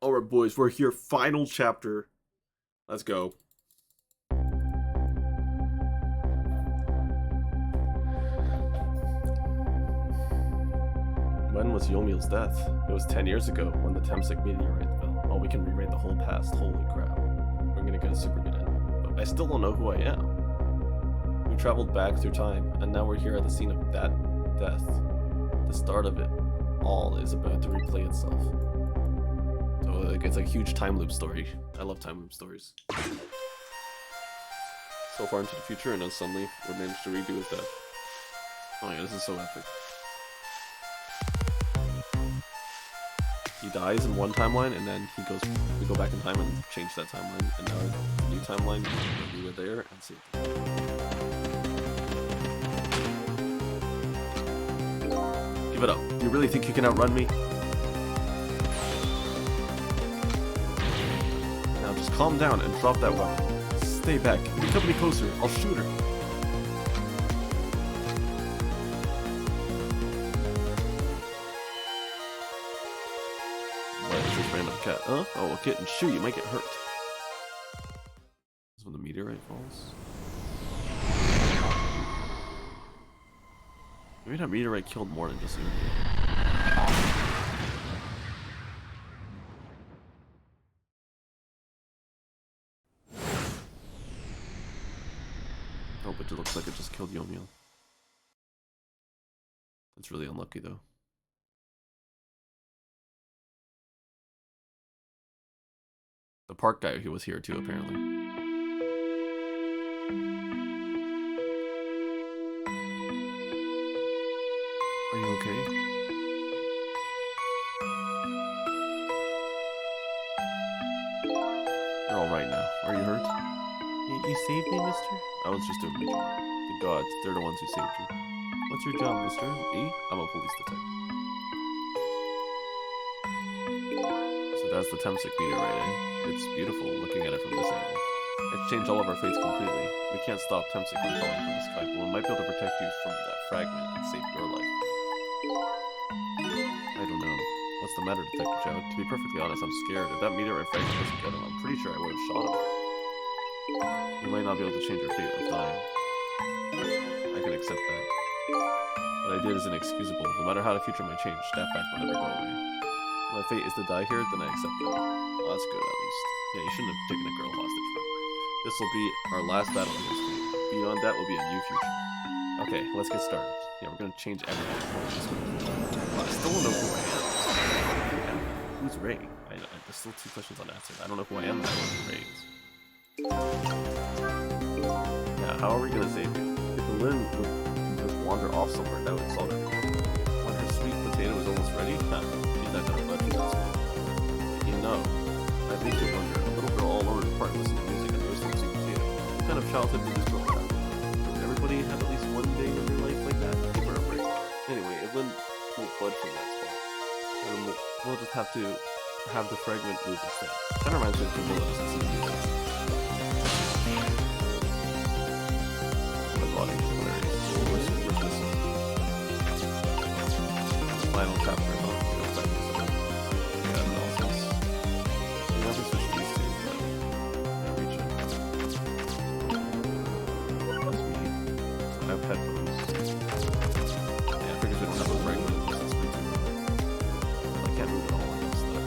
Alright, boys, we're here. Final chapter. Let's go. When was Yomiel's death? It was 10 years ago when the Temsik meteorite fell. Oh, we can rewrite the whole past. Holy crap. We're gonna get a super good end. But I still don't know who I am. We traveled back through time, and now we're here at the scene of that death. The start of it all is about to replay itself. So it's like a huge time loop story. I love time loop stories. So far into the future, and then suddenly we managed to redo his death. Oh yeah, this is so epic. He dies in one timeline, and then we go back in time and change that timeline, and now the new timeline, we were there and see it. Give it up. You really think you can outrun me? Now just calm down and drop that weapon. Stay back. If you come any closer, I'll shoot her. Cat. Huh? Oh, a kitten. Shoot, you might get hurt. This is when the meteorite falls. Maybe that meteorite killed more than just you. Oh, but it looks like it just killed Yomiel. That's really unlucky, though. The park guy, he was here too, apparently. Are you okay? You're alright now. Are you hurt? You saved me, mister? I was just doing my job. The gods, they're the ones who saved you. What's your job, mister? Me? I'm a police detective. So that's the Temsik meteorite, eh? It's beautiful looking at it from this angle. It's changed all of our fates completely. We can't stop Temsik from falling from the sky, but we might be able to protect you from that fragment and save your life. I don't know. What's the matter, Detective Chow? To be perfectly honest, I'm scared. If that meteorite fragment doesn't get him, I'm pretty sure I would have shot him. You might not be able to change your fate of dying. I can accept that. What I did is inexcusable. No matter how the future might change, that fact will never go away. My fate is to die here, then I accept that. Well, that's good, at least. Yeah, you shouldn't have taken a girl hostage. This will be our last battle against fate. Beyond that will be a new future. Okay, let's get started. Yeah, we're gonna change everything. Well, I still don't know who I am. Who's Ray? There's still 2 questions unanswered. I don't know who I am, but I don't know who Ray is. Yeah, how are we gonna save you? If Lynn would just wander off somewhere, that would solve it. When her sweet potato is almost ready, she's not gonna let you this way. You know, I think you wonder, a little girl all over the park listening to music and roasting sweet potato. What kind of childhood did this girl have? Does everybody have at least one day in their life like that? Give her a break. Anyway, Evelyn won't budge from that spot. And we'll just have to have the fragment move instead. Kind of reminds me of the bullet just to see my body is hilarious. Where's this? Final chapter. Headphones. Yeah, I figured we don't have those right ones. That's way too low. I can't move at all like this stuff.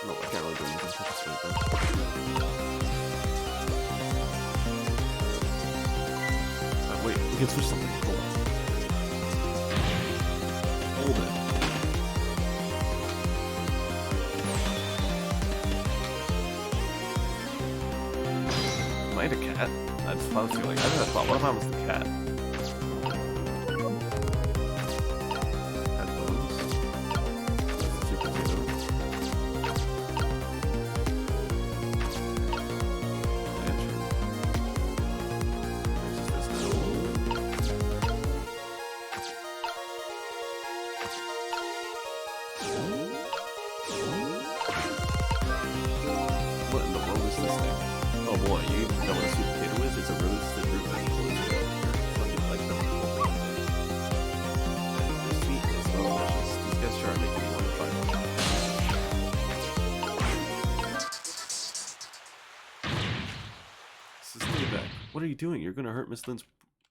No, I can't really do anything with this right though. Wait, we can switch something. Hold on. Am I the cat? I just thought like I just thought, what if I was the cat? Headphones. Sweet potato. Lantern. There's this What in the world is Oh boy, you even know what a sweet potato is? It's a roasted root vegetable. Nothing like them. They're sweet, they smell delicious. These guys sure are making me want to try them. Stay back. What are you doing? You're gonna hurt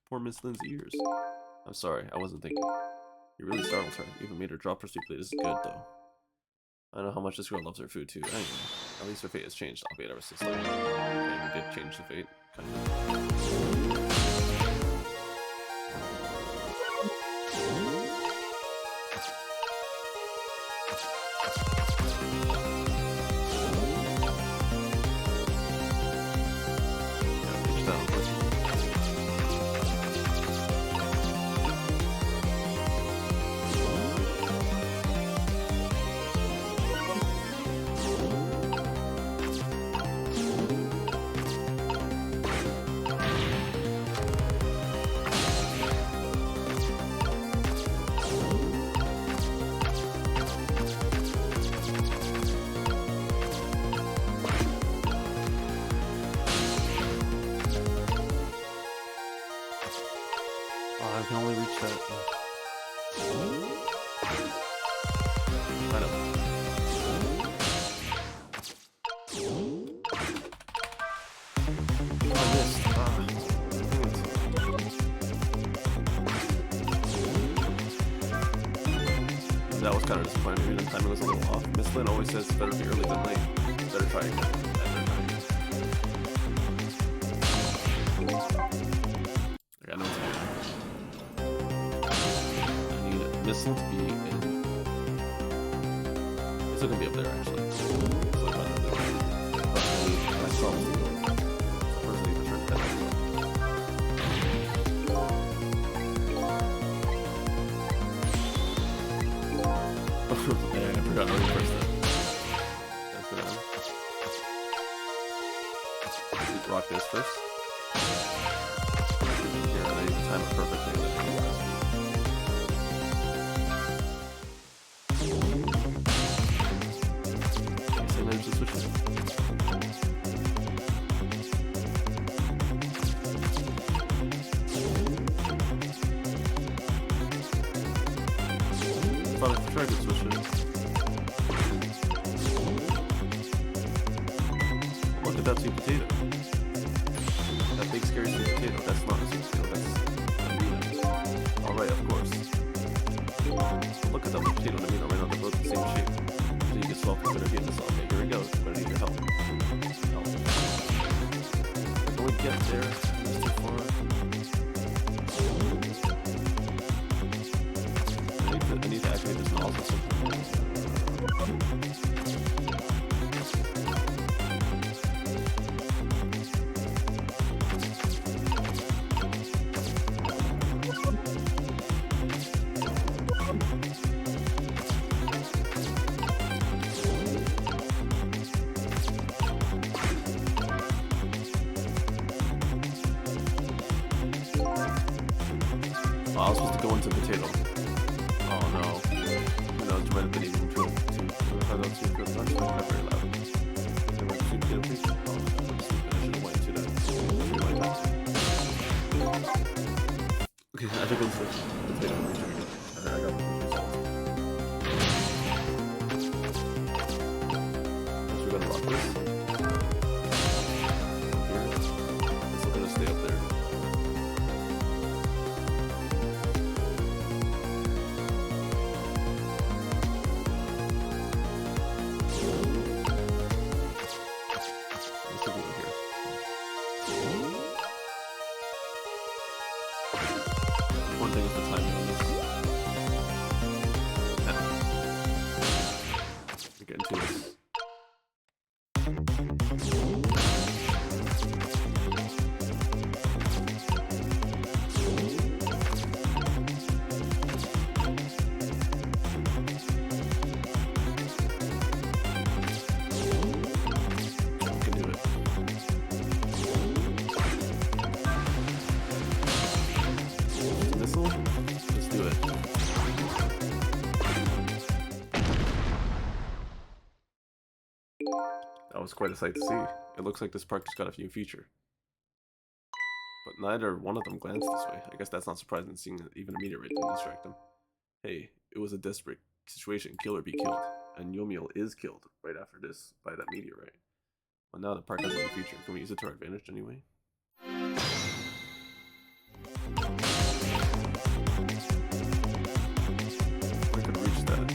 poor Miss Lynn's ears. I'm sorry, I wasn't thinking. You really startled her. Even made her drop her sweet plate. This is good, though. I know how much this girl loves her food, too. Anyway, at least her fate has changed, albeit ever so slightly. Okay, we did change the fate. Kind of. I can only reach that. I know. I missed. That was kind of disappointing. Maybe the timing was a little off. Miss Lynn always says it's better to be early than late. Better try again. I know it's missile to be in. It's gonna be up there actually. It's like under there. Myself to first need to turn that. Yeah, I forgot how to press that. That's good. Rock this first. Here, I need to time it perfectly. Try to switch it. Look at that sweet potato. That big scary sweet potato. That's not a sweet potato. That's a alright, of course. Look at that potato and amino right now. They're both the same shape. So you can swap the better game this. Okay, here we go. I'm gonna need your help. When we get there, it's too far. I need to activate this nozzle sometime. Oh, I was supposed to go into potato. Oh no. No, it might have been even too I don't see good. That's not very loud. They went to potato, please. Oh, I'm stupid. I should have went to that. Okay, I should go to the potato. I got the so we gotta rock this. Here. It's still gonna stay up there. One thing is the timing on this. We're getting to this. Let's do it. That was quite a sight to see. It looks like this park just got a new feature. But neither one of them glanced this way. I guess that's not surprising, seeing that even a meteorite didn't distract them. Hey, it was a desperate situation, kill or be killed. And Yomiel is killed right after this by that meteorite. But now the park has a new feature. Can we use it to our advantage anyway? We could reach that.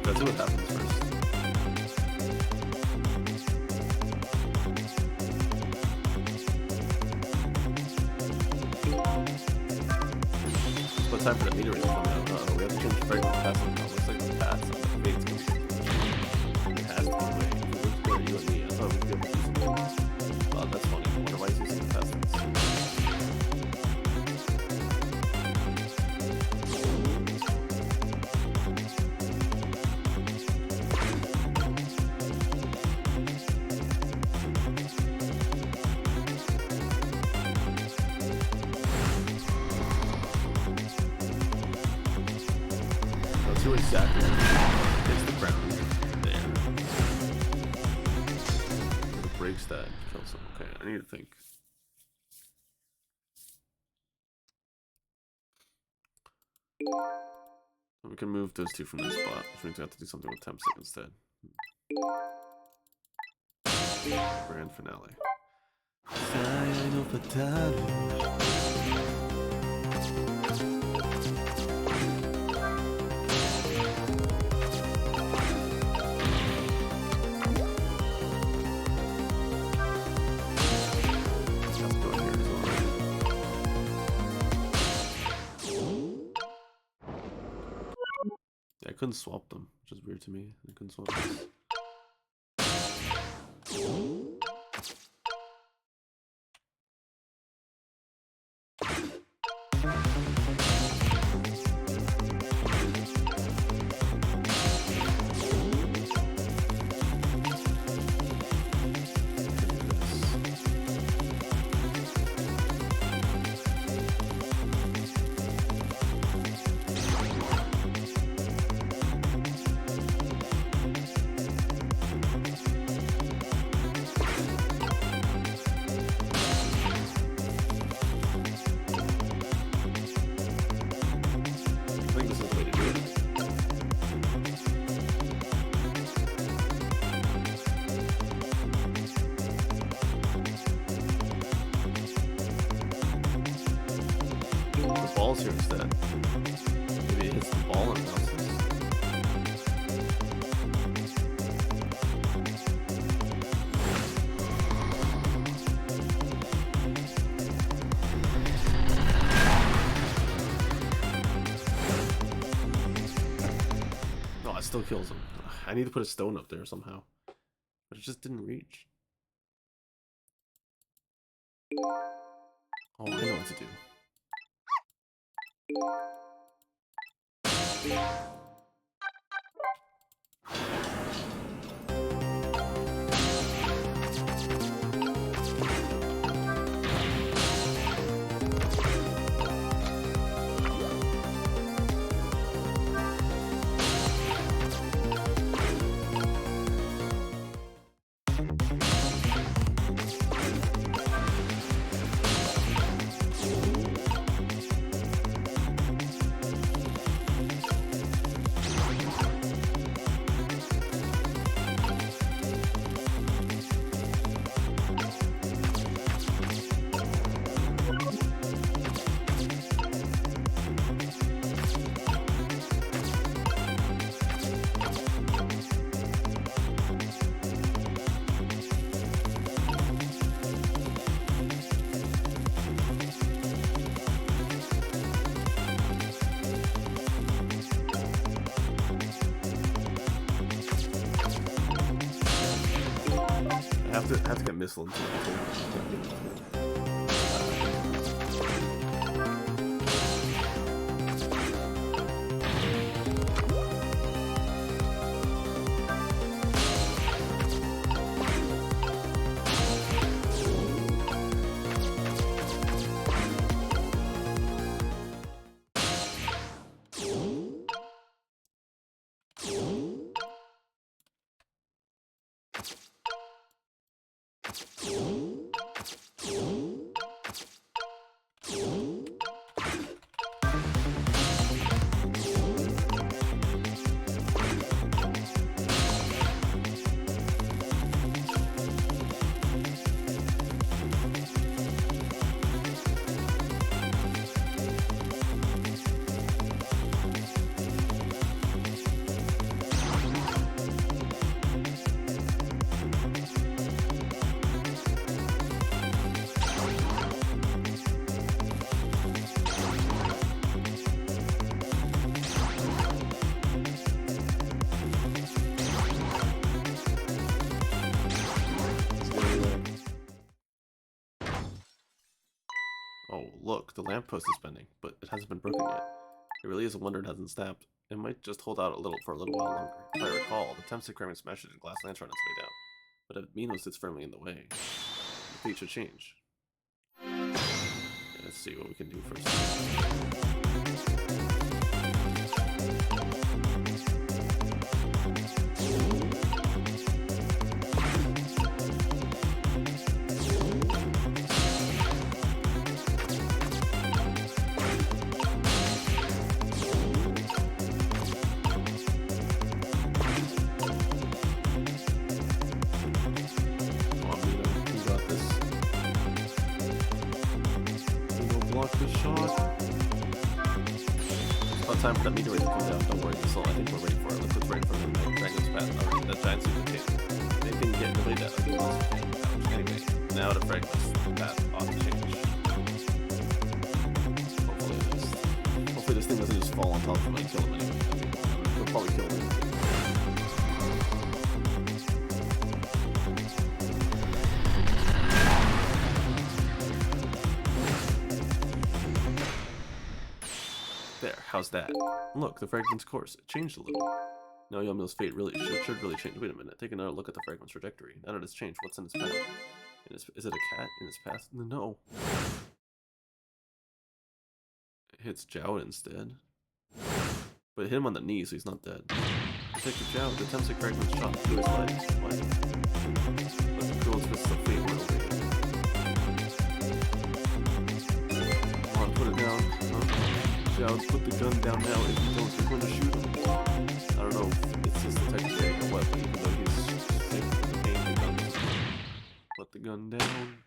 Let's see what happens first. What time for the meteorite to come out? We have to change the fragment passive now. Looks like the pass and the fade's gonna be. It has to be way. If it looks good, you and me. I thought we'd be able to do some more. Oh, that's funny. I wonder why he's using the pass. Do exactly hits the ground there. It breaks that, kills him. Okay, I need to think. We can move those two from this spot, which means we have to do something with temp stick instead. Grand finale. Final fatality. I couldn't swap them, which is weird to me. I couldn't swap this. Balls here instead. Maybe it hits the ball and bounces. No, it still kills him. I need to put a stone up there somehow. But it just didn't reach. Oh, I know what to do. have to get missile into it. Oh, look, the lamppost is bending, but it hasn't been broken yet. It really is a wonder it hasn't snapped. It might just hold out for a little while longer. If I recall, the tempstick ramming smashed it in glass lantern on its way down, but a Mino sits firmly in the way. The fate should change. Yeah, let's see what we can do first. Time for that meteorite to come down. Don't worry, Missile. I think we're ready for it. Let's right from the Dragon's Path. Alright, that giant super tape. They didn't get in the way that ugly monster thing. Anyway, now the Fragment's path ought to change. Hopefully this thing doesn't just fall on top of him and kill him anyway. He'll probably kill him. There, how's that? Look, the fragment's course. It changed a little. Now Yomil's fate should really change. Wait a minute, take another look at the fragment's trajectory. Now that it's changed, what's in its path? Is it a cat in its path? No. It hits Zhao instead. But it hit him on the knee, so he's not dead. Detective Zhao, the tempstick fragment's shot through his leg. What? Let the cruel twists of fate whirl over you. Come on, put it down. Zhao, put the gun down now. If you don't, you're going to shoot him. I don't know if it's just the Detective Zhao or what, but even though he's sick with the pain, the gun doesn't. Put the gun down.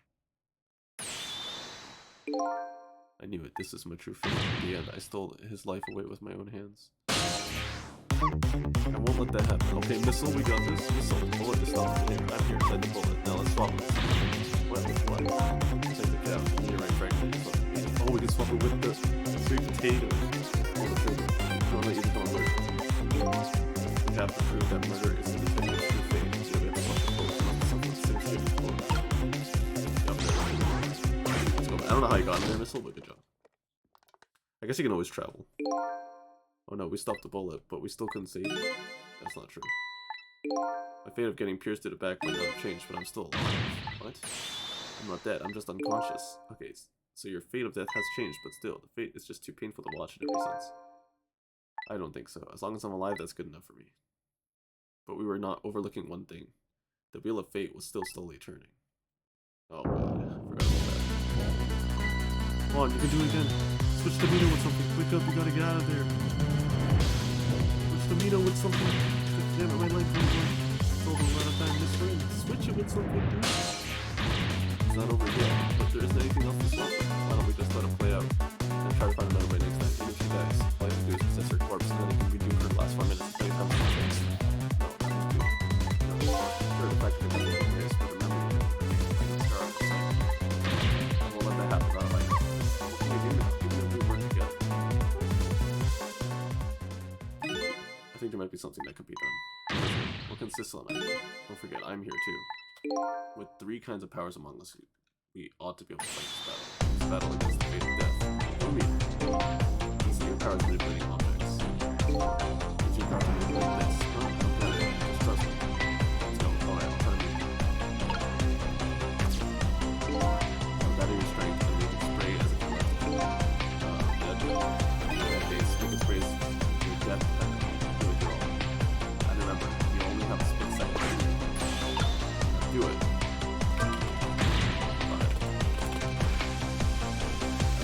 I knew it. This is my true fate. In the end, I stole his life away with my own hands. I won't let that happen. Okay, Missile, we got this. Missile, the bullet is stopped here. I'm here inside the bullet. Now let's swap it. What? Detective Zhao, meteorite fragment. Oh, we can swap it with the sweet potato. Pull the trigger. Don't let you become a murderer. We have to prove that murder is the defendant's true fate. So we have to swap the bullets on something same shape as bullets. Let's go. I don't know how you got in there, Missile, but good job. I guess you can always travel. Oh no, we stopped the bullet, but we still couldn't save it. That's not true. My fate of getting pierced through the back might not have changed, but I'm still alive. What? I'm not dead, I'm just unconscious. Okay, so your fate of death has changed, but still, the fate is just too painful to watch in every sense. I don't think so. As long as I'm alive, that's good enough for me. But we were not overlooking one thing. The wheel of fate was still slowly turning. Oh god, I forgot about that. Come on, you can do it again. Switch the meter with something. Wake up, we gotta get out of there. Switch the meter with something. Damn it, my life is over. Told a lot of time this friend. Switch it with something, dude. It's not over yet, but there isn't anything else to swap with. Why don't we just let him play out and try to find another way next time? Even if she dies, all you have to do is possess her corpse and then you can redo her last 4 minutes to anytime she takes. No, sure, the fact that it was a race, but remember, I won't let that happen, not like I think there might be something that could be done. We'll consist on it. Don't forget, I'm here too. With 3 kinds of powers among us, we ought to be able to fight this battle. This battle against the fate of death. Show me. These are your powers manipulating objects. These are your powers manipulating this. Oh, okay. Just trust me. Let's go. Alright, I'm trying to move. That is your strength, and we can spray as a collective. In that case, we can spray your death and do it your own. And remember, you only have a split second. Do it. Alright.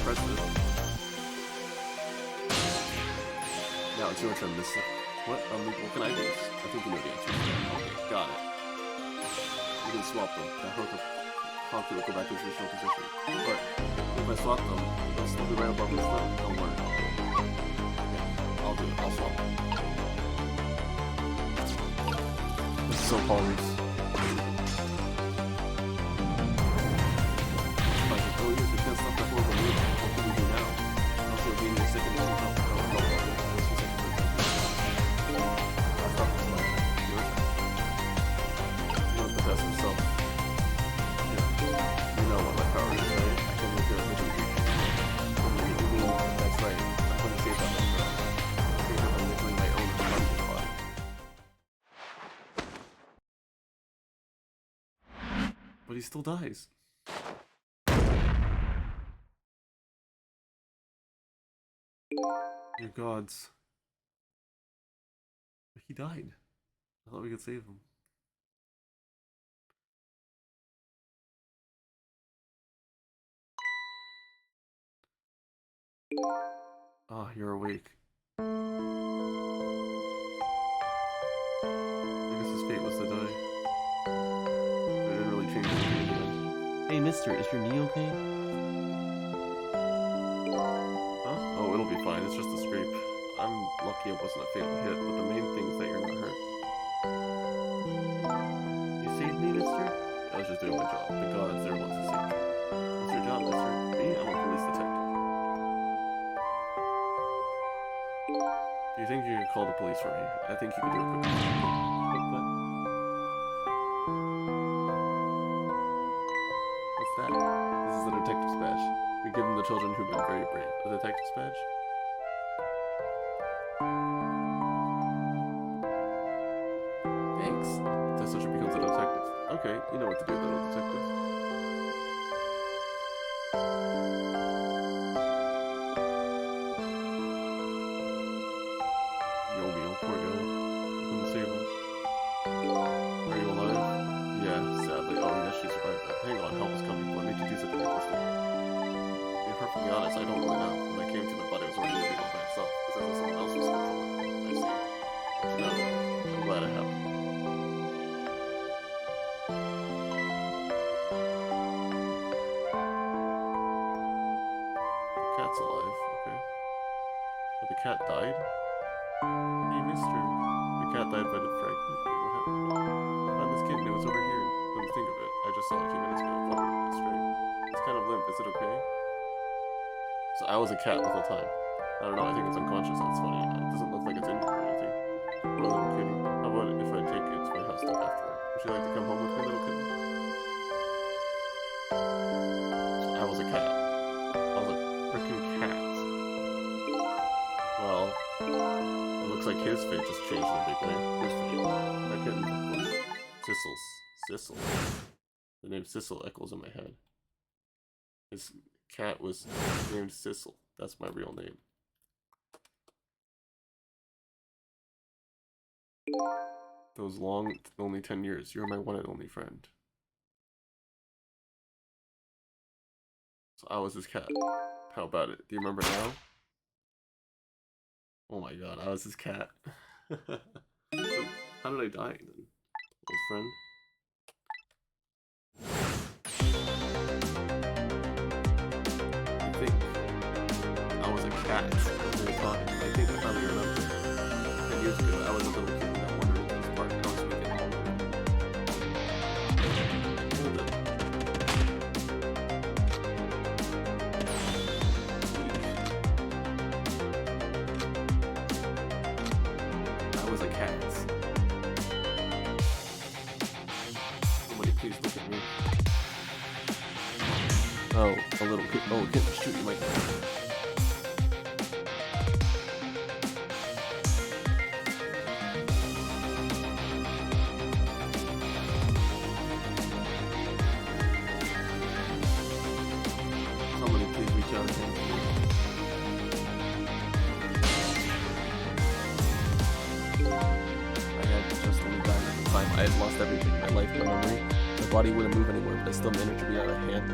Press this. Now it's your turn this time. What can I do? I think you know the answer. Okay, got it. You can swap them. That hook of concrete will go back to its original position. But if I swap them, they'll still be right above this line. Don't worry. Yeah, I'll do it. I'll swap them. This is so polished. Oh, yes, we can't stop that horrible move. What can we do now? I'll show you in a second. Himself. Yeah. You know what my power is, right? I can make a living creature. You mean that's right. I'm going to save that one girl. I'm save her by making my own spongy body. But he still dies. Dear gods. But he died. I thought we could save him. Ah, you're awake. I guess his fate was to die. But it didn't really change anything in the end. Hey, mister, is your knee okay? Huh? Oh, it'll be fine. It's just a scrape. I'm lucky it wasn't a fatal hit, but the main thing is that you're not hurt. You saved me, mister? I was just doing my job. The gods, they're ones who saved me. What's your job, mister? Me? I'm a police detective. Do you think you could call the police for me? I think you could do a quick that. What's that? This is a detective's badge. We give them the children who've been very brave. A detective's badge? Thanks. The such becomes a detective. Okay, you know what to do, little detective. Hang on, help is coming. What made you do such a reckless thing? To be perfectly honest, I don't really know. When I came to, my body was already moving all by itself. It's as if someone else was controlling it. I see. But you know, I'm glad it happened. The cat's alive, okay. But the cat died? Hey, mister. The cat died by the fragment. Wait, what happened? I found this kitten, it was over here. Come to think of it, I just saw it a few minutes ago. Probably stray. It's kind of limp, is it okay? So I was a cat the whole time. I don't know, I think it's unconscious, that's funny. It doesn't look like it's injured or anything. Poor little kitty. How about if I take it to my house to look after it? Would you like to come home with me, little kitten? So I was a cat. I was a freaking cat. Well, it looks like his fate just changed in a big way. His fate. That kitten was Sissel. The name Sissel echoes in my head. His cat was named Sissel. That's my real name. Those long, only 10 years. You're my one and only friend. So I was his cat. How about it? Do you remember now? Oh my god, I was his cat. How did I die then? Old friend? I think I was a cat the whole time. I think I finally remember. 10 years ago, I was a little kid that wandered into this park. I was making all of it. Hold it. I was a cat. Somebody please Oh, a little kid. Oh, kid, shoot, you might. Somebody please reach out again. I had just only died at the time. I had lost everything. My life, my memory. My body wouldn't move anymore, but I still managed to be out of hand.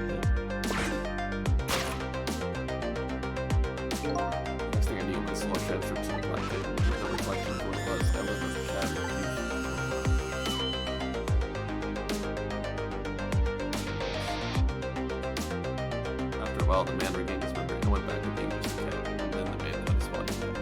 Next thing I knew, my soul transferred to the black pit. The reflection of what it was. I lived as a shadow of future. After a while, the man regained his memory and went back to being just a cat, and then the man got his body back.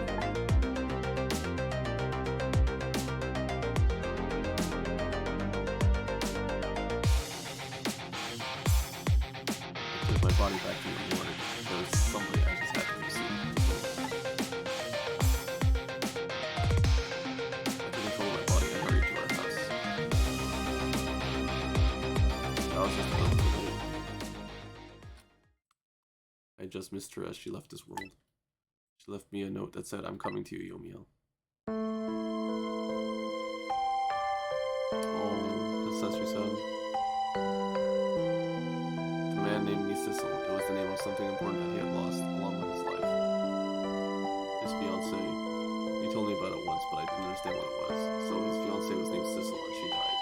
I took my body back to where he wanted. There was somebody I just had to pursue. I took control of my body and hurried to our house. That was just a little bit late. I just missed her as she left this world. She left me a note that said, "I'm coming to you, Yomiel." Oh, that's what she said. The man named me Sissel. It was the name of something important that he had lost along with his life. His fiancée. He told me about it once, but I didn't understand what it was. So his fiancée was named Sissel and she died.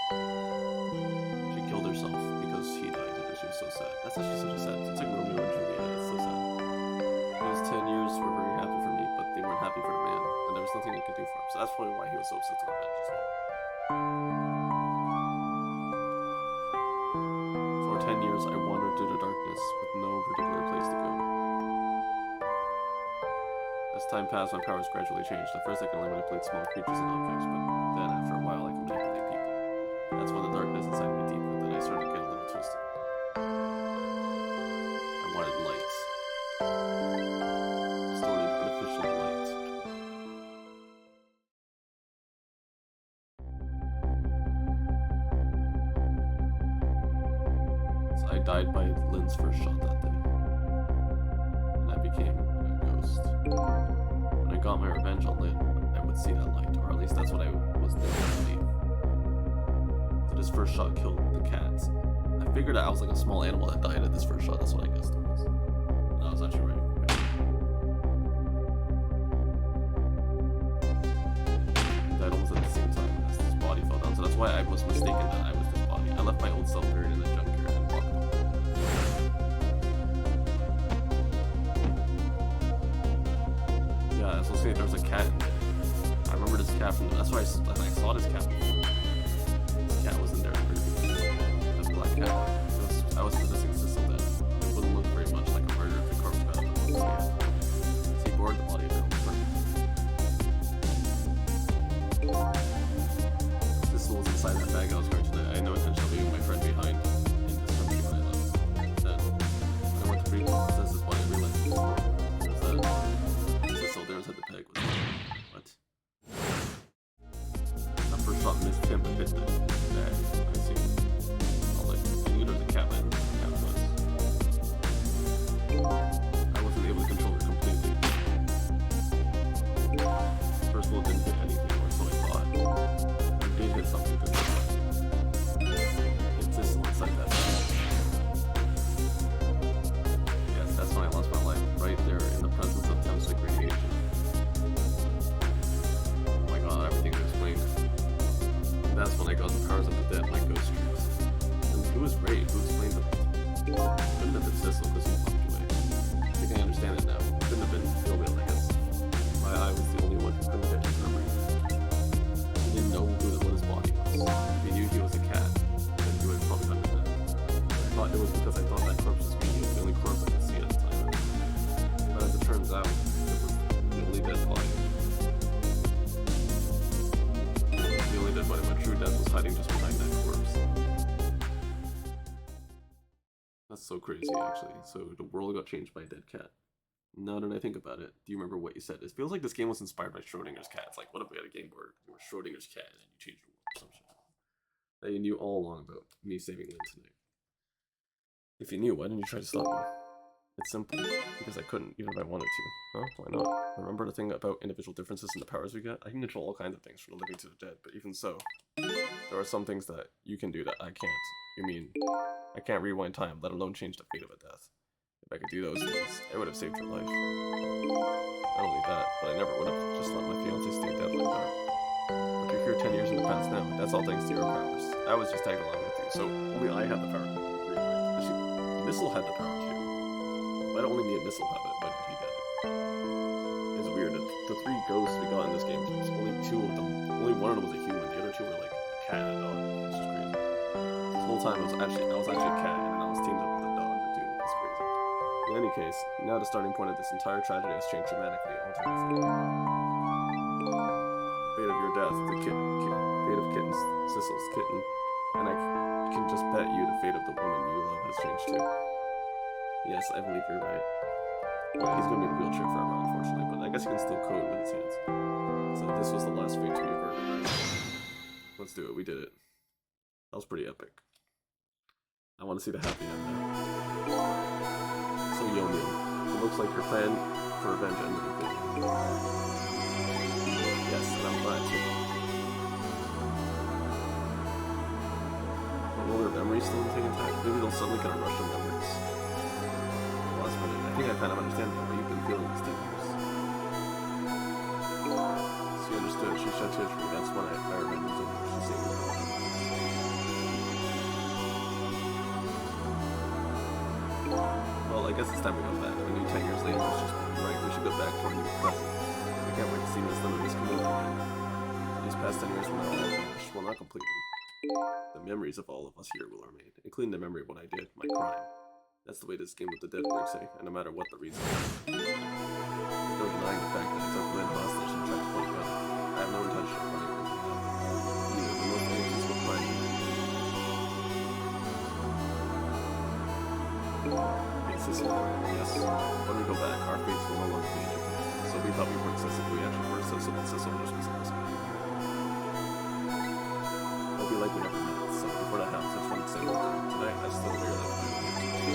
She killed herself because he died and she was so sad. That's actually such a sad. It's like Romeo and Juliet. It's so sad. Those 10 years were very happy for me, but they weren't happy for the man, and there was nothing I could do for him. So that's probably why he was so upset to revenge as well. For 10 years, I wandered through the darkness with no particular place to go. As time passed, my powers gradually changed. At first, I could only manipulate small creatures and objects, but then after a while, I could manipulate people. That's when the darkness inside me deepened, and I started to get a little twisted. I wanted light. Distorted, artificial light. So I died by Lynn's first shot that day. And I became a ghost. When I got my revenge on Lynn, I would see that light, or at least that's what I was there to believe. So this first shot killed the cats. I figured that I was like a small animal that died at this first shot, that's what I guessed it was. And I was actually right. Died almost at the same time as his body fell down, so that's why I was mistaken that I was this body. I left my old self buried in the junkyard and walked away. Yeah, I was supposed to say there was a cat in there. I remember this cat from that's why I saw this cat before. This cat was in there. This black cat. I was possessing Sissel then. It wouldn't look very much like a murder if the corpse got up. So he bored the body of it. Sissel was inside that bag I was wearing today. I had no intention of leaving my friend behind in this country when I left. Then, when I went to possess his body, I realized it was that Sissel there inside the bag was what? That first shot missed him but hit the bag. I see. Well, like, I knew there was a cat man. The cat was. I wasn't able to control her completely. First bullet didn't hit anything, or so I thought. It did hit something good. It's Sissel inside that bag. Yes, that's when I lost my life. Right there in the presence of Thames-like radiation. Oh my god, everything is explained. That's when I got the powers of the dead, my ghost streaks. And who was Ray? Who explained it? Couldn't have been Sissel because he walked away. I think I understand it now. Couldn't have been Yomiel, I guess. My eye was the only one who couldn't get his memory. He didn't know what his body was. If he knew he was a cat, then he would have probably understood. I thought it was because I thought that corpse was me. It was the only corpse I could see at the time. But as it turns out, it was the only dead body. The only dead body. My true death was hiding just behind that corpse. That's so crazy, actually. So the world got changed by a dead cat. Now that I think about it, do you remember what you said? It feels like this game was inspired by Schrodinger's cat. It's like, what if we had a game where you were Schrodinger's cat and you changed the world or some shit? That you knew all along about me saving Lynn tonight. If you knew, why didn't you try to stop me? It's simple. Because I couldn't, even if I wanted to. Huh? Why not? Remember the thing about individual differences in the powers we get? I can control all kinds of things, from the living to the dead, but even so, there are some things that you can do that I can't. You mean, I can't rewind time, let alone change the fate of a death. If I could do those things, I would have saved her life. Not only that, but I never would have just let my fiancé stay dead like that. But you're here 10 years in the past now. That's all thanks to your powers. I was just tagged along with you, so only I had the power to rewind. Actually, Missile had the power too. Well, only me and Missile have it, but he got it. It's weird. The 3 ghosts we got in this game, only 2 of them. Only one of them was a human. The other 2 were like a cat and a dog. It's just crazy. This whole time I was actually a cat, and then I was teamed up with a dog or 2. It's crazy. In any case, now the starting point of this entire tragedy has changed dramatically, altering the fate. The fate of your death, the fate of Kitten's, Sissel's kitten, and I can just bet you the fate of the woman you love has changed too. Yes, I believe you're right. Well, he's gonna be in a wheelchair forever, unfortunately, but I guess he can still code with his hands. So this was the last fate to be averted. Let's do it, we did it. That was pretty epic. I want to see the happy end now. So Yomi, it looks like your plan for revenge ended in failure. Yes, and I'm glad too. But will their memories still take intact? Maybe they'll suddenly get a rush of memories. Last minute, I think I kind of understand how you've been feeling these 10 years. She understood, she shed tears for me, that's when I revenge was over. She saved me. Well, I guess it's time we go back. A new 10 years later is just right. We should go back to our new present. I can't wait to see this under this community again. These past 10 years will not all vanish. Well, not completely. The memories of all of us here will remain, including the memory of what I did, my crime. That's the way this game with the dead works, eh? And no matter what the reason is. There's no denying the fact that I took Lynn hostage and tried to fight gun. I have no intention of running away from that. Either the most peaceful crime you can do. Yes. When we go back, our fates will no longer be interconnected. So we thought we were excessive, we actually were excessive, but Sissel just was excessive. It'll be like we never met, so before that happens, I just want to say one thing. Tonight, I still wear like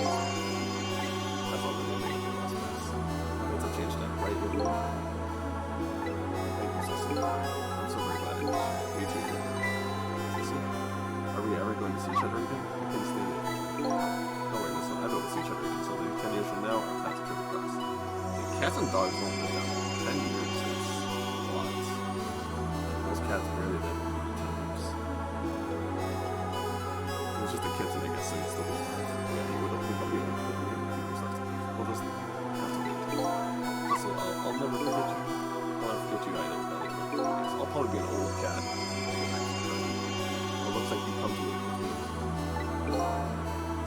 that's all the new thing in the last pass. I meant to change that, right, everyone? Thank you, Sissel. I'm so very glad I did. Me too. Sissel, are we ever going to see each other again? I couldn't stand it. Don't worry, Missile, I bet we'll see each other again someday. 10 years from now, our paths are driven across. Cats and dogs don't live that long. 10 years is a lot. Most cats barely live more than 10 years. It was just a kitten, I guess, so he'd still be alive. Yeah, he would have probably lived a few years left. We'll just have to wait. So I'll never forget you. I'll never forget you either. I'll probably be an old cat. It looks like you come to me.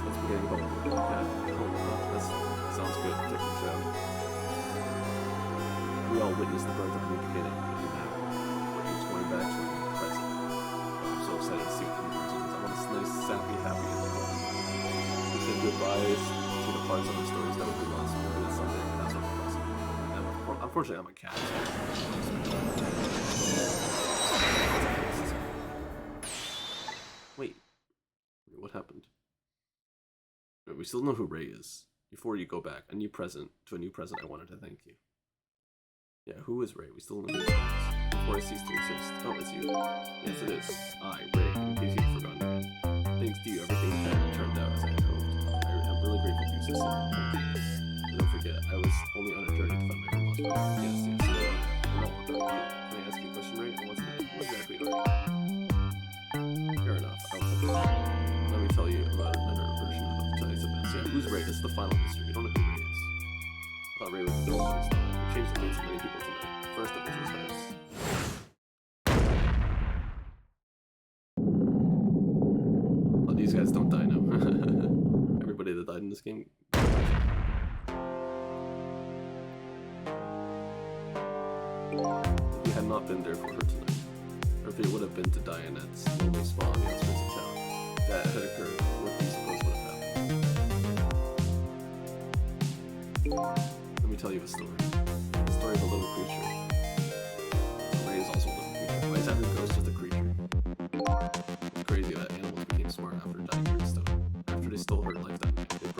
Let's be getting home. Yeah. That sounds good. Take a shower. We all witnessed the birth of a new beginning, and now we're each going back to a new present. I'm so excited to see what the new present is. I want a nice, sappy, happy ending. We said goodbyes to the parts of our stories that would be lost. We'll do it someday, but that's what we're present. Unfortunately, I'm a cat. Wait, what happened? We still know who Ray is. Before you go back, a new present to a new present, I wanted to thank you. Yeah, who is Ray? We still know who he is. Before I cease to exist. Oh, it's you. Yes, it is. I, Ray, in case you've forgotten. Thanks to you, everything turned out as I had hoped. I'm really grateful to you, Sissel. And don't forget, I was only on a journey to find my lost brother. Yes. No, can I ask you a question, Ray? What exactly are you? Fair enough. Let me tell you about another version of tonight's events. Yeah, who's Ray? This is the final mystery. You don't know who Ray is. I thought Ray was the villain, but he's not. We changed the fates of many people tonight. First of which was hers. Oh, these guys don't die now. Everybody that died in this game. If you had not been there for her tonight, or if it would have been to die in that lonely spot on the outskirts of town, that had occurred, what do you suppose would have happened? Let me tell you a story. The story of a little creature. Ray is also a little creature. Why is every ghost just a creature? It's crazy that animals became smart after dying here in stone. After they stole her life that night, they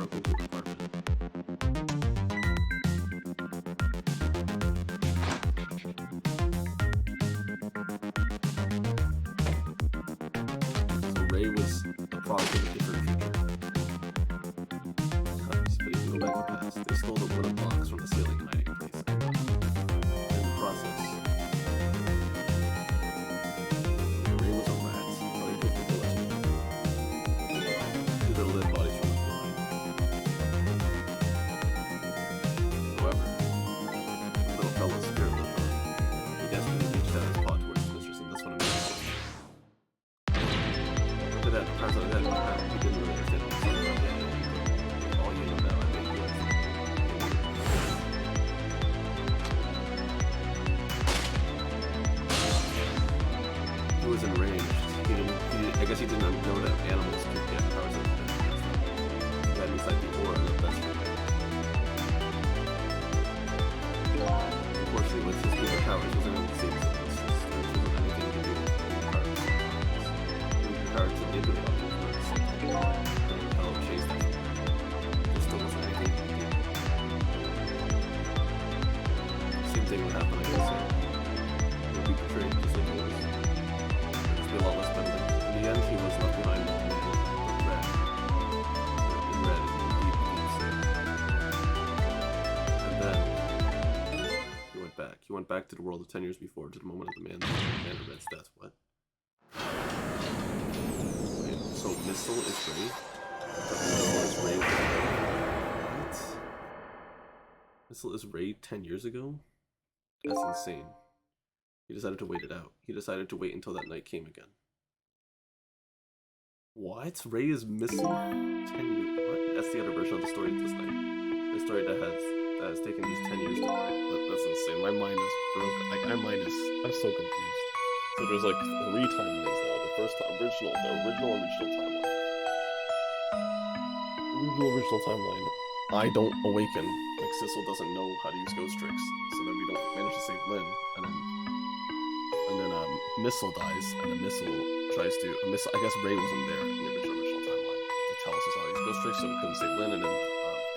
was the product of a different future. Nice, but if you go back in the past, they stole the wooden blocks from the ceiling hiding place. In the process, Ray was a rat, but he took the village. Two little dead bodies from the behind. However, the little fella's spirit lived on. He desperately reached out his paw towards his mistress, and that's what it means. After that, Tarzan then he didn't really understand what was going on yet. All you know now, I think he was. He was enraged. I guess he didn't know that animals could get powers of defense. That means like the aura of best friend. Unfortunately, with his bigger powers, he wasn't able to save his mistress. There wasn't anything to do with the powers. He was power to manipulate objects for the same time. And the fellow chased after him. There still wasn't anything he could do. Same thing would happen, I guess. He would be betrayed just like he was. There would be a lot less penalty. In the end, he was left behind with red. In red is in deep, deep sleep. And then he went back. He went back to the world of 10 years before, to the moment of the man of Red's death. What? Wait, so Missile is Ray? Missile is Ray. What? Missile is Ray 10 years ago? That's insane. He decided to wait it out. He decided to wait until that night came again. What? Ray is missing 10 years? What? That's the other version of the story this night. The story that has taken these 10 years to... That's insane. My mind is broken. Like, I'm so confused. So there's like 3 timelines now. The first original timeline. The original timeline. I don't awaken. Like, Sissel doesn't know how to use ghost tricks. So then we don't manage to save Lynn. And then Missile dies, and then Missile tries to... I guess Ray wasn't there in the original timeline to tell us how to use ghost tricks, so we couldn't save Lynn, and then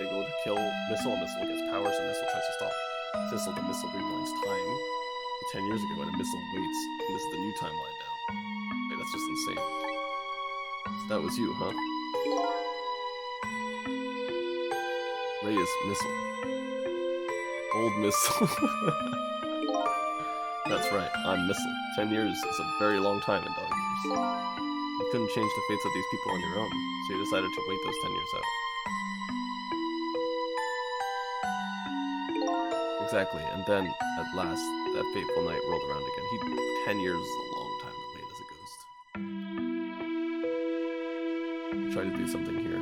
they go to kill Missile, and Missile gets powers, and Missile tries to stop Sissel. The Missile rewinds time to 10 years ago, and then Missile waits, and this is the new timeline now. Wait, that's just insane. So that was you, huh? Ray is Missile. Old Missile. That's right, I'm Missile. 10 years is a very long time in dog years. You couldn't change the fates of these people on your own, so you decided to wait those 10 years out. Exactly, and then, at last, that fateful night rolled around again. 10 years is a long time to wait as a ghost. Try to do something here.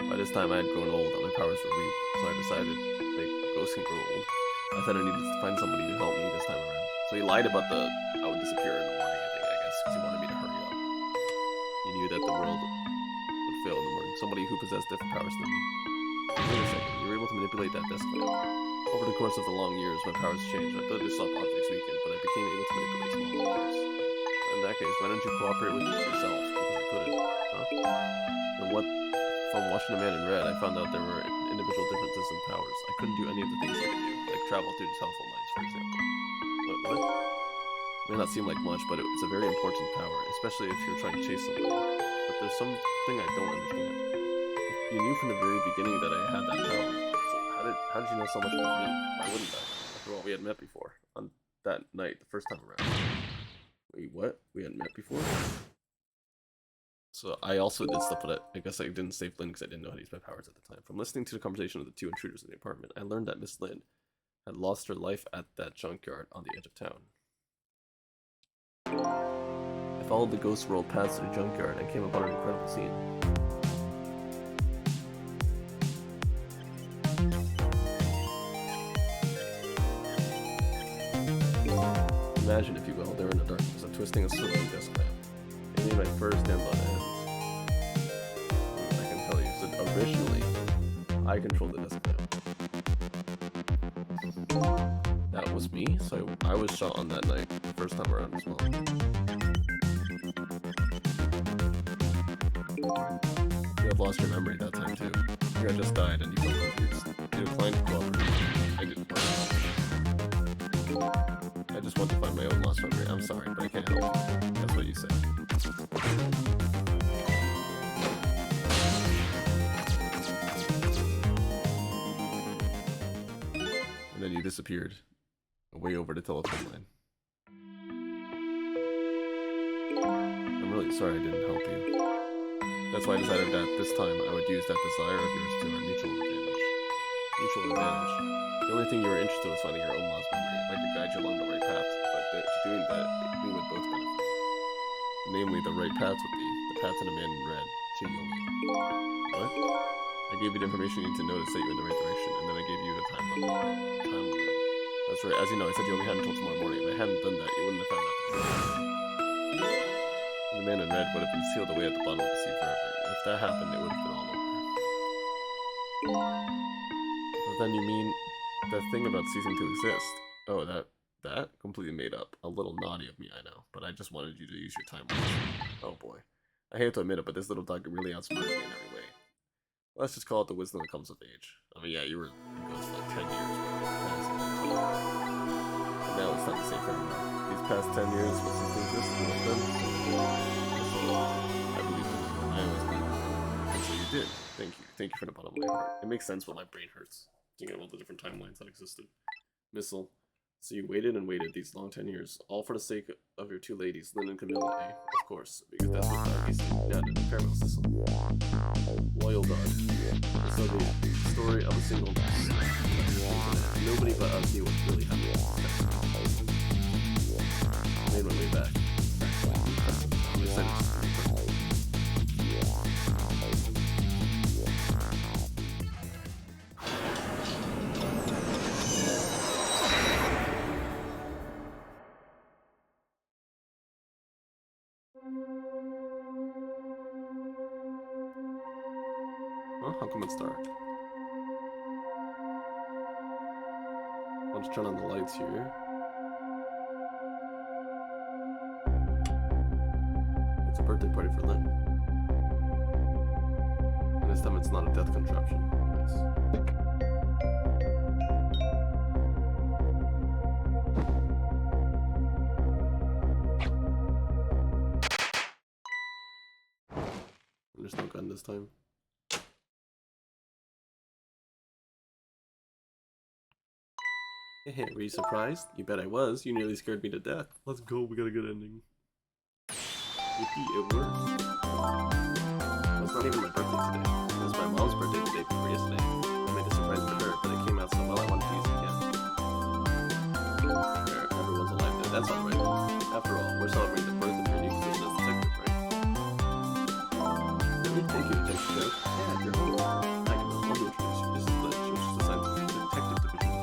By this time I had grown old and my powers were weak, so I decided, like, ghosts can grow old. I said I needed to find somebody to help me this time around. So he lied about I would disappear in the morning, I guess, because he wanted me to hurry up. He knew that the world would fail in the morning. Somebody who possessed different powers than me. Wait a second, you were able to manipulate that desk lamp. Over the course of the long years, my powers changed. My ability to stop objects weakened, but I became able to manipulate small objects. In that case, why don't you cooperate with yourself? Because I couldn't, huh? And what? From watching The Man in Red, I found out there were individual differences in powers. I couldn't do any of the things I could do, like travel through the telephone lines, for example. What? It may not seem like much, but it's a very important power, especially if you're trying to chase somebody. But there's something I don't understand. If you knew from the very beginning that I had that power, so how did you know so much about me? Why wouldn't I? After all, we had met before, on that night, the first time around. Wait, what? We hadn't met before? So I also did stuff, but I guess I didn't save Lynn because I didn't know how to use my powers at the time. From listening to the conversation of the 2 intruders in the apartment, I learned that Miss Lynn had lost her life at that junkyard on the edge of town. I followed the ghost world paths to the junkyard and came upon an incredible scene. Imagine, if you will, they were in the darkness, a twisting and slipping desk lamp. They made my first hands on ends. I can tell you, so originally, I controlled the desk lamp. That was me, so I was shot on that night, the first time around as well. You have lost your memory that time too. You had just died and you felt confused. You declined to cooperate. I didn't. I just want to find my own lost memory. I'm sorry, but I can't help you. That's what you said. disappeared way over the telephone line. I'm really sorry I didn't help you. That's why I decided that this time I would use that desire of yours to our mutual advantage. The only thing you were interested in was finding your own lost memory. I could guide you along the right path, but doing that, we would both benefit. Namely, the right path would be the path to the man in red, to Yomi. What? I gave you the information you need to know to set you in the right direction, and then I gave you the time limit. That's right. As you know, I said you only had until tomorrow morning. If I hadn't done that, you wouldn't have found out the truth. The man in red would have been sealed away at the bottom of the sea forever. If that happened, it would have been all over. But then you mean the thing about ceasing to exist? Oh, that completely made up. A little naughty of me, I know, but I just wanted you to use your time wisely. Oh boy. I hate to admit it, but this little dog really outsmarted me in every way. Let's just call it the wisdom that comes with age. I mean, yeah, you were in Ghost for like 10 years, but now it's time to say farewell. These past 10 years, what's the thing this with them? I believe in you. I always believe in you. And so you did. Thank you. Thank you from the bottom of my heart. It makes sense when my brain hurts, thinking of all the different timelines that existed. Missile. So you waited and waited these long 10 years, all for the sake of your two ladies, Lynn and Camilla, eh? Of course, because that's what he's yeah, the farewell Sissel. Loyal dog. So the story of a single nobody but us knew what really happened. I made my way back. I'm excited to see you. Huh? How come it's dark? I'll just turn on the lights here. It's a birthday party for Lynn. And this time it's not a death contraption. There's no gun this time. Hey, were you surprised? You bet I was. You nearly scared me to death. Let's go, we got a good ending. Yippee, it works. It's not even my birthday today. It was my mom's birthday the day before yesterday. I made a surprise for her, but it came out so well I wanted to use it again. There, everyone's alive now. That's alright. After all, we're celebrating the birth of your new position as detective, right? Really? Thank you, Detective Joe. Yeah, you're home. Hi, Camille. Let me introduce you. This is Liz. She was just assigned to the detective division today.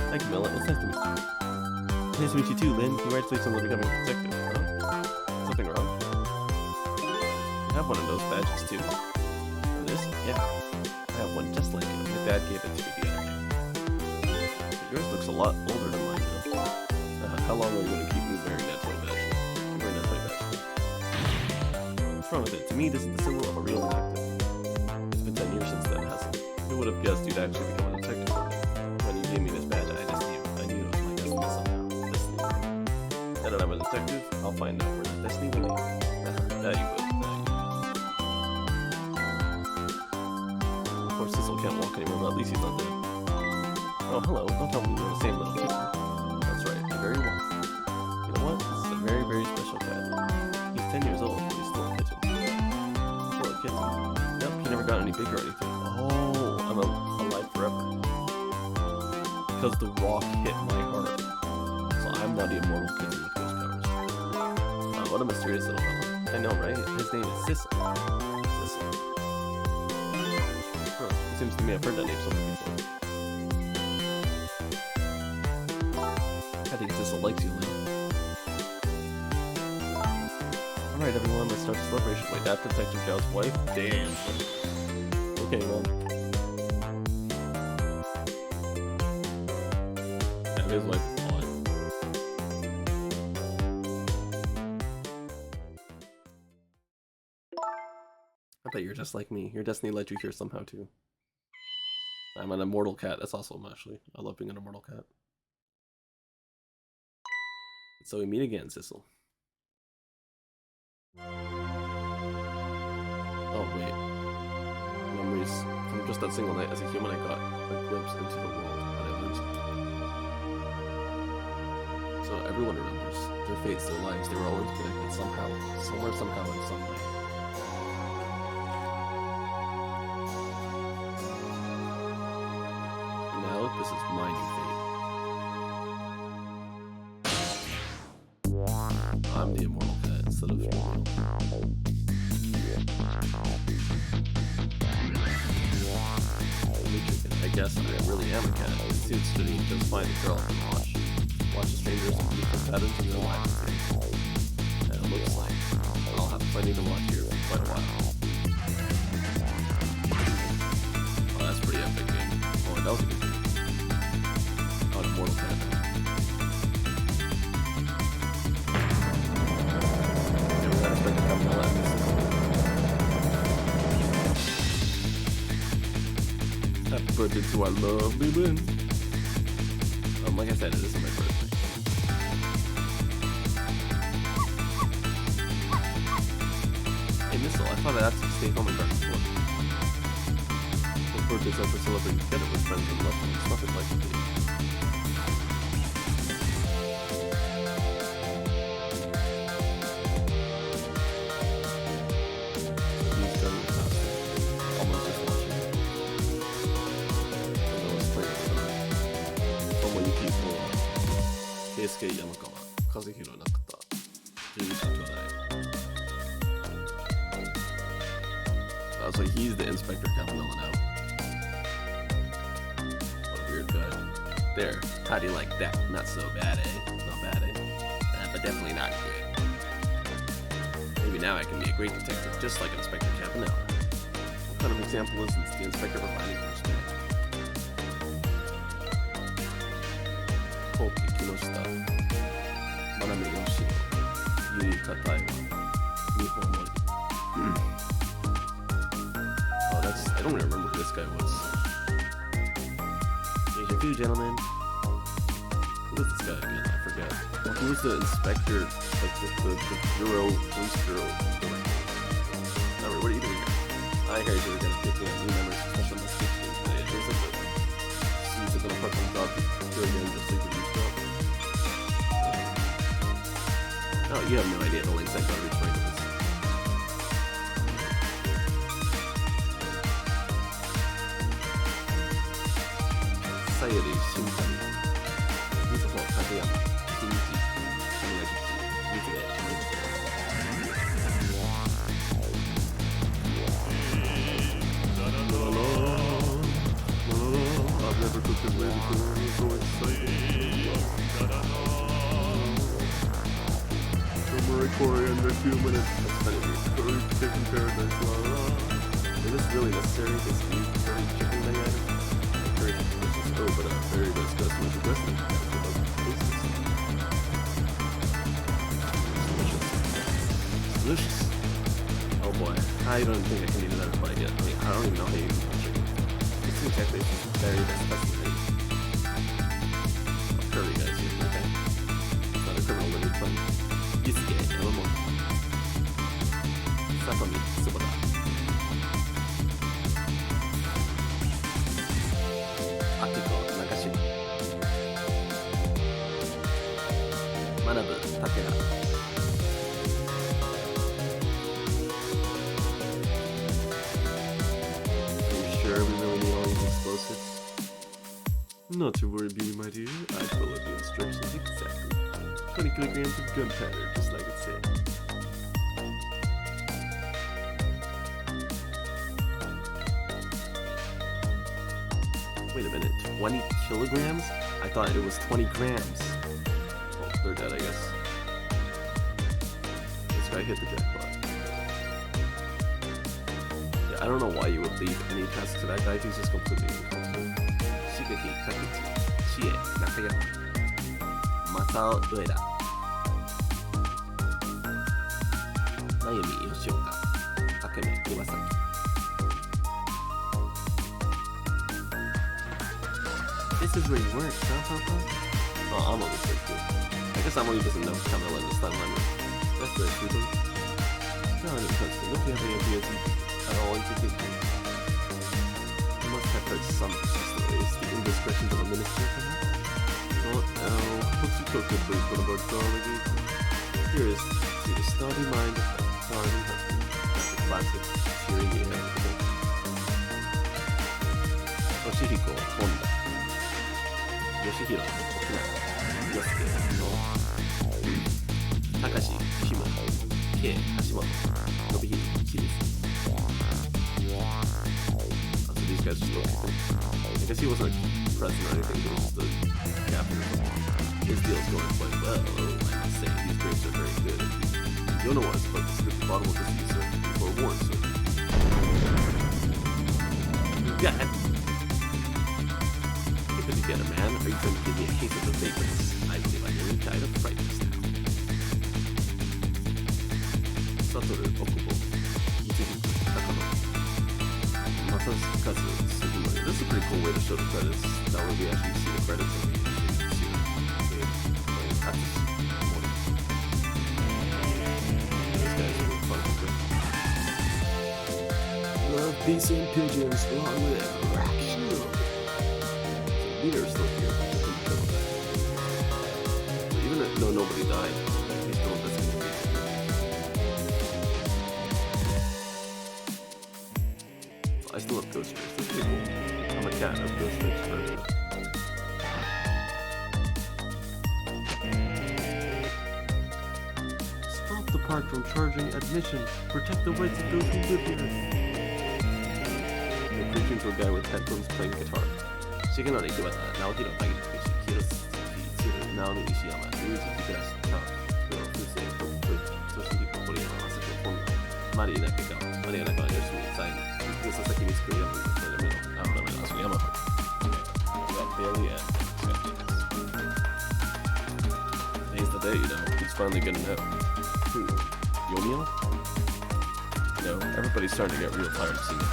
Hi, Camilla. It's nice to meet you. Nice to meet you too, Lynn. Congratulations on becoming a detective. Huh? Something wrong? I have one of those badges too. Oh, this? Yeah. I have one just like it. My dad gave it to me the other day. Yours looks a lot older than mine, though. How long are you going to keep me wearing that toy badge? I'm wearing that toy badge. What's wrong with it? To me, this is the symbol of a real detective. It's been 10 years since then, hasn't it? Who would have guessed you'd actually become a detective? When you gave me this badge, I just knew. I knew it was my destiny somehow. Destiny. Now that I'm a detective, I'll find out where that destiny will lead. There you go. Of course, Sissel can't walk anymore, but at least he's not dead. Oh, hello. Don't tell me you're the same little kitten. That's right, the very one. You know what? This is a very, very special cat. He's 10 years old, but he's still a kitten. Still a kitten. Yep, he never got any bigger or anything. Oh, I'm alive forever. Because the rock hit my heart. So I'm now the immortal kitten with ghost powers. What a mysterious little fellow. I know, right? His name is Sissel. Sissel. Huh. It seems to me I've heard that name somewhere before. I think Sissel likes you, Lynn. Alright, everyone, let's start the celebration. Wait, that's Detective Zhao's wife? Damn. Okay, well. Yeah, his wife is hot. I bet you're just like me. Your destiny led you here somehow, too. I'm an immortal cat. That's awesome, actually. I love being an immortal cat. So we meet again, Sissel. Oh, wait. Memories from just that single night as a human, I got a glimpse into the world that I everyone remembers. Their fates, their lives, they were all interconnected somehow. Somewhere, somehow, in some way. And now, this is my new fate. I'm the immortal cat instead of you. I guess I really am a cat. It suits to me just fine to curl up and watch the strangers and different patterns in their lives. And it looks like I'll have plenty to watch here for quite a while. Oh, that's pretty epic, game. Oh, that was a good game. Oh, immortal cat. Never had expected to come to that music. Happy birthday to our lovely Ben. Like I said, it isn't my birthday. Hey, Missile, I thought I'd have to stay home and dark before. Those birthdays ever celebrated together with friends and loved ones. Nothing like it. BlazeCat Yamakawa, Kazuhiro Nakata, 12 兄弟. So he's the Inspector Campanella now. What a weird guy. There, how do you like that? Not so bad, eh? Not bad, eh? But definitely not good. Maybe now I can be a great detective, just like Inspector Campanella. What kind of example is this? The Inspector providing respect. Kinoshita, Manami Yoshino, Yui Katai wa Nihon Mori. Oh, that's... I don't remember who this guy was. Here's your view, gentlemen. Who was this guy again? I forget. Well, he was the inspector, like the bureau, police bureau director. What are you doing here? I heard you were gonna pick up new members of special investigation today. It was like a... Seems like an apartment job to do again, just like the used job. Oh, you have no idea the links I got reaching into this. Sayuri Shintani, Mizuho Takayama, Shinichi, Kamiyagichi, Mizue, I've never cooked this way before, I'm so excited. Curry under 2 minutes. That's kind of weird. Curry chicken paradise, la la la. Is this really necessary? This new curry chicken thing item? Curry chicken delicious. Oh, but very best customers requested. Delicious. Oh boy. I don't think I can eat another bite yet. I mean, I don't even know how you eat chicken. This new tech base is very best customers. Curry guys here, okay? It's not a criminal living fun. BlazeCat, Yamamoto, Satomi, Tsuboda, Akiko, Nakashima, Manabu, Takeda. Are you sure we really need all these explosives? Not to worry, Beauty, my dear. I followed the instructions exactly. 20 kilograms of gunpowder, just like it said. Wait a minute, 20 kilograms? I thought it was 20 grams. Well, they're dead, I guess. This guy hit the jackpot. Yeah, I don't know why you would leave any task to that guy if he's just completely incompetent. Shigeki Takuchi, Chie, Nakayama, Masao Ueda, Mayumi Yoshioka, Akeme Iwasaki. This is where you work, huh, Papa? Oh, I'm only 13. I guess Amori doesn't know Camilla this timeline. That's very sweet. No, I didn't touch it. Look, you have any ideas at all you could do. You must have heard some stories. The indiscretions of a minister, perhaps? No Well, now, what's your token, please, one of our darling? Here is to the study mind of darling husband. That's the classic cheering in everything. Yoshihiko, Honda. Yoshihiro, Okinawa. Yosuke, no. Takashi, Kishimoto. Kei, Hashimoto. Nobihito, Shimizu. So these guys just look at him. I guess he wasn't present or anything, it was just the captain. His deal's going quite well, I must say. These drinks are very good. Yono was about to skip the bottle of the sea, sir, before warned, sir. God! Keep it together, man. Are you trying to give me a case of the vagrants? I believe I nearly died of fright just now. Satoru Okubo. Itsuhiku Takano. Masakazu Sugimori. This is a pretty cool way to show the credits. That way we actually see the credits and we actually see the practice more. These guys are really fun. Love, peace, and pigeons. Long live Rock Shield. The leader is still here. So even though nobody died, he's still investigating. I still have ghost streaks. That's pretty cool. I'm a cat. I have ghost streaks for everything. Stop the park from charging admission. Protect the rights of those who live here. They're preaching to a guy with headphones playing guitar. 刺激ので行けば直樹の限り尽くし、キロスキーツル、直の石山、ルージキクラス、カープ、風船、トップ、そしてヒップホリアの合わせて本能、マリーだけが、マリーだけは吉見、サイン、佐々木光久山、それで目の、あ、ダメだ、それ山。Barely at Today's the day, you know. He's finally gonna know. Who? Yomio? You know, everybody's starting to get real tired of seeing it.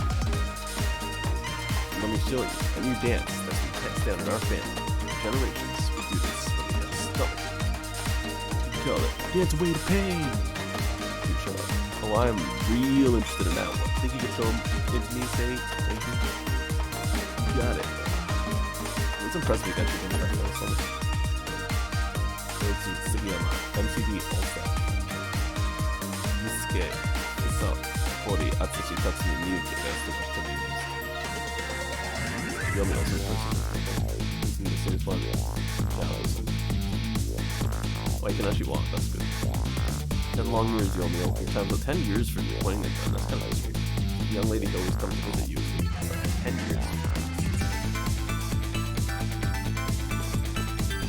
Let me show you a new dance that's been passed down in our family. Generations we do this when we have stomach. We call it Dance Away to Pain. You shut up. Oh, I'm real interested in that one. Think you can show him into me, say thank you? You got it. It's impressive that you didn't recognize something. It's Sugiyama, MCD All-Star. Misuke, Isao, Hori, Atsushi, Tatsumi, Miyuki, that's the most convenient. Yomi also is in the same spot. Oh, I can actually walk, that's good. 10 long years, Yomi, okay, times of 10 years for pointing a gun, that's kind of extreme. The young lady always comes to visit you, so 10 years.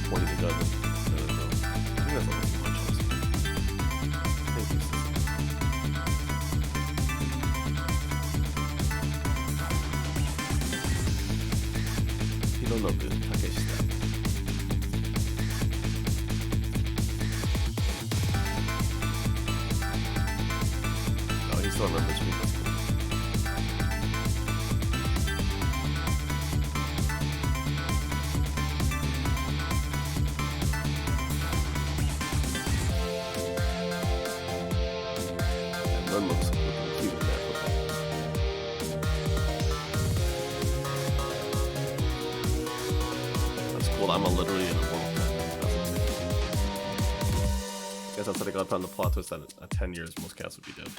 Pointing a gun. I think that's almost too much. Thank you. Hironobu Takeshita. Oh, he still remembers me. Looks cute in that book. That's cool. I'm literally in a world. I guess that's what I got on the plot twist that at 10 years most cats would be dead.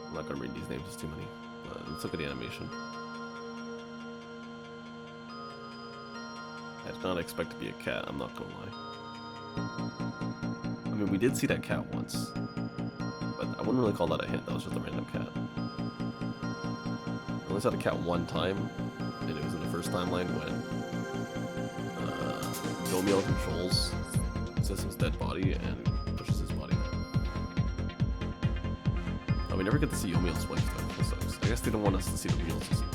I'm not gonna read these names, it's too many. Let's look at the animation. I did not expect to be a cat, I'm not gonna lie. I mean, we did see that cat once, but I wouldn't really call that a hint, that was just a random cat. I only saw the cat one time, and it was in the first timeline when Domio controls System's dead body and pushes his body down. Oh, we never get to see Yomio's wife though, that sucks. I guess they don't want us to see the real System.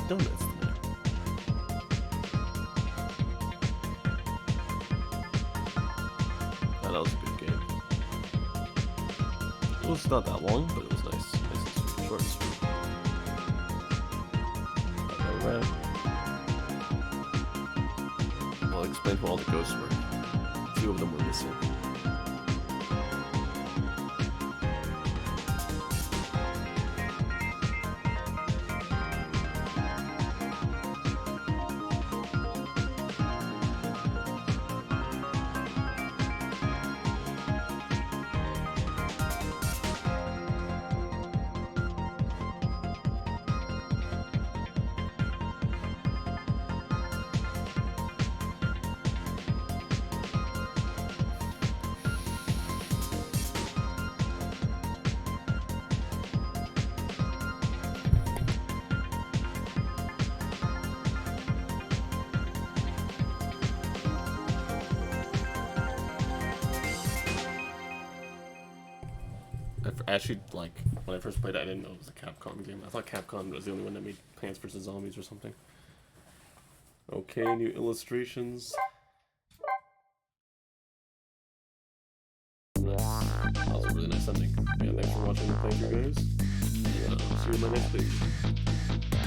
donuts today. Oh, that was a good game. It was not that long, but it was nice. Nice and sweet. Short and sweet. Alright. I'll explain who all the ghosts were. A few of them were missing. Actually, like, when I first played it, I didn't know it was a Capcom game. I thought Capcom was the only one that made Plants vs. Zombies or something. Okay, new illustrations. That was a really nice ending. Yeah, thanks for watching the playthrough, guys. See you in my next video.